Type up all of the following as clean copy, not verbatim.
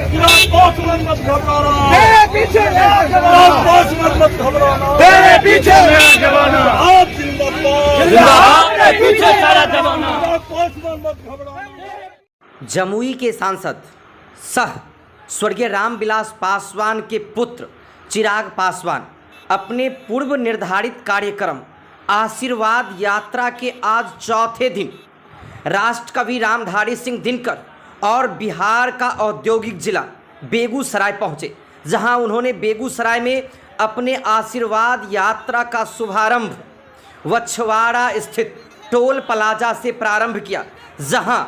चिराग पासवान मत घबराना, मेरे पीछे मेरा चिराग जमाना, पासवान मत घबराना, मेरे पीछे मेरा जमाना, आप जिंदाबाद, जिंदाबाद, मेरे पीछे सारा जमाना। चिराग पासवान मत घबराना। जमुई के सांसद सह स्वर्गीय रामविलास पासवान के पुत्र चिराग पासवान अपने पूर्व निर्धारित कार्यक्रम आशीर्वाद यात्रा के आज चौथे दिन राष्ट्रकवि रामधारी सिंह दिनकर और बिहार का औद्योगिक जिला बेगूसराय पहुंचे, जहां उन्होंने बेगूसराय में अपने आशीर्वाद यात्रा का शुभारंभ वछवाड़ा स्थित टोल प्लाजा से प्रारंभ किया, जहां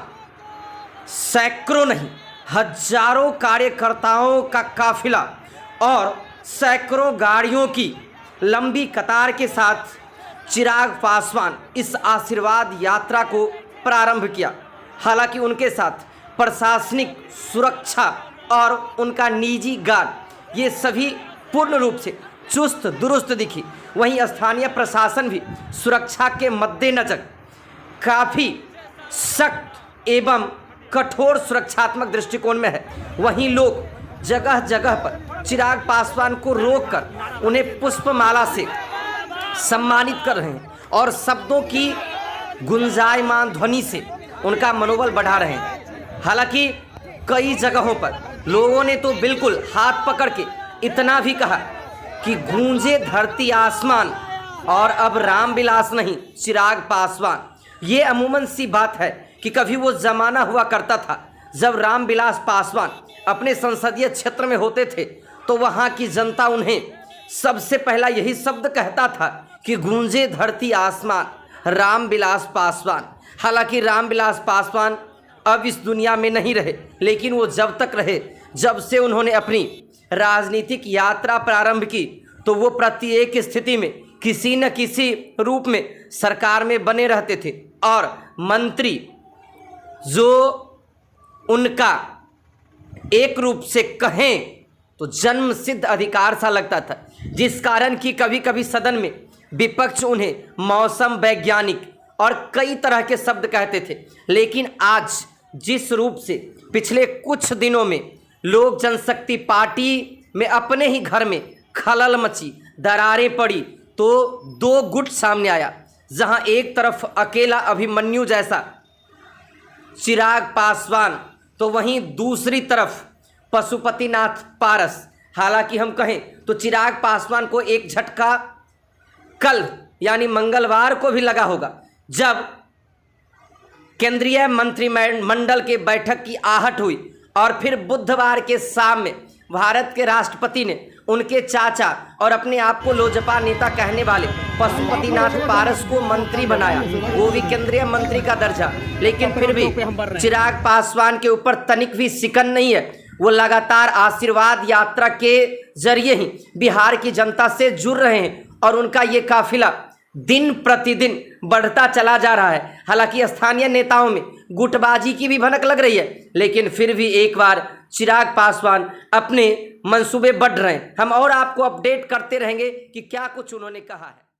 सैकड़ों नहीं हजारों कार्यकर्ताओं का काफिला और सैकड़ों गाड़ियों की लंबी कतार के साथ चिराग पासवान इस आशीर्वाद यात्रा को प्रारंभ किया। हालांकि उनके साथ प्रशासनिक सुरक्षा और उनका निजी गार्ड ये सभी पूर्ण रूप से चुस्त दुरुस्त दिखी। वहीं स्थानीय प्रशासन भी सुरक्षा के मद्देनजर काफ़ी सख्त एवं कठोर सुरक्षात्मक दृष्टिकोण में है। वहीं लोग जगह जगह पर चिराग पासवान को रोककर उन्हें पुष्पमाला से सम्मानित कर रहे हैं और शब्दों की गुंजायमान ध्वनि से उनका मनोबल बढ़ा रहे हैं। हालांकि कई जगहों पर लोगों ने तो बिल्कुल हाथ पकड़ के इतना भी कहा कि गूंजे धरती आसमान और अब रामविलास नहीं चिराग पासवान। ये अमूमन सी बात है कि कभी वो ज़माना हुआ करता था जब रामविलास पासवान अपने संसदीय क्षेत्र में होते थे तो वहाँ की जनता उन्हें सबसे पहला यही शब्द कहता था कि गूंजे धरती आसमान रामविलास पासवान। हालांकि रामविलास पासवान अब इस दुनिया में नहीं रहे, लेकिन वो जब तक रहे, जब से उन्होंने अपनी राजनीतिक यात्रा प्रारंभ की, तो वो प्रत्येक स्थिति में किसी न किसी रूप में सरकार में बने रहते थे और मंत्री जो उनका एक रूप से कहें तो जन्म सिद्ध अधिकार सा लगता था, जिस कारण कि कभी कभी सदन में विपक्ष उन्हें मौसम वैज्ञानिक और कई तरह के शब्द कहते थे। लेकिन आज जिस रूप से पिछले कुछ दिनों में लोक जनशक्ति पार्टी में अपने ही घर में खलल मची, दरारें पड़ी, तो दो गुट सामने आया, जहां एक तरफ अकेला अभिमन्यु जैसा चिराग पासवान तो वहीं दूसरी तरफ पशुपतिनाथ पारस। हालांकि हम कहें तो चिराग पासवान को एक झटका कल यानी मंगलवार को भी लगा होगा, जब केंद्रीय मंत्रिमंडल के बैठक की आहट हुई और फिर बुधवार के शाम में भारत के राष्ट्रपति ने उनके चाचा और अपने आप को लोजपा नेता कहने वाले पशुपतिनाथ पारस को मंत्री बनाया, वो भी केंद्रीय मंत्री का दर्जा। लेकिन फिर भी चिराग पासवान के ऊपर तनिक भी शिकन नहीं है। वो लगातार आशीर्वाद यात्रा के जरिए ही बिहार की जनता से जुड़ रहे हैं और उनका ये काफिला दिन प्रतिदिन बढ़ता चला जा रहा है। हालांकि स्थानीय नेताओं में गुटबाजी की भी भनक लग रही है, लेकिन फिर भी एक बार चिराग पासवान अपने मंसूबे बढ़ रहे हैं। हम और आपको अपडेट करते रहेंगे कि क्या कुछ उन्होंने कहा है।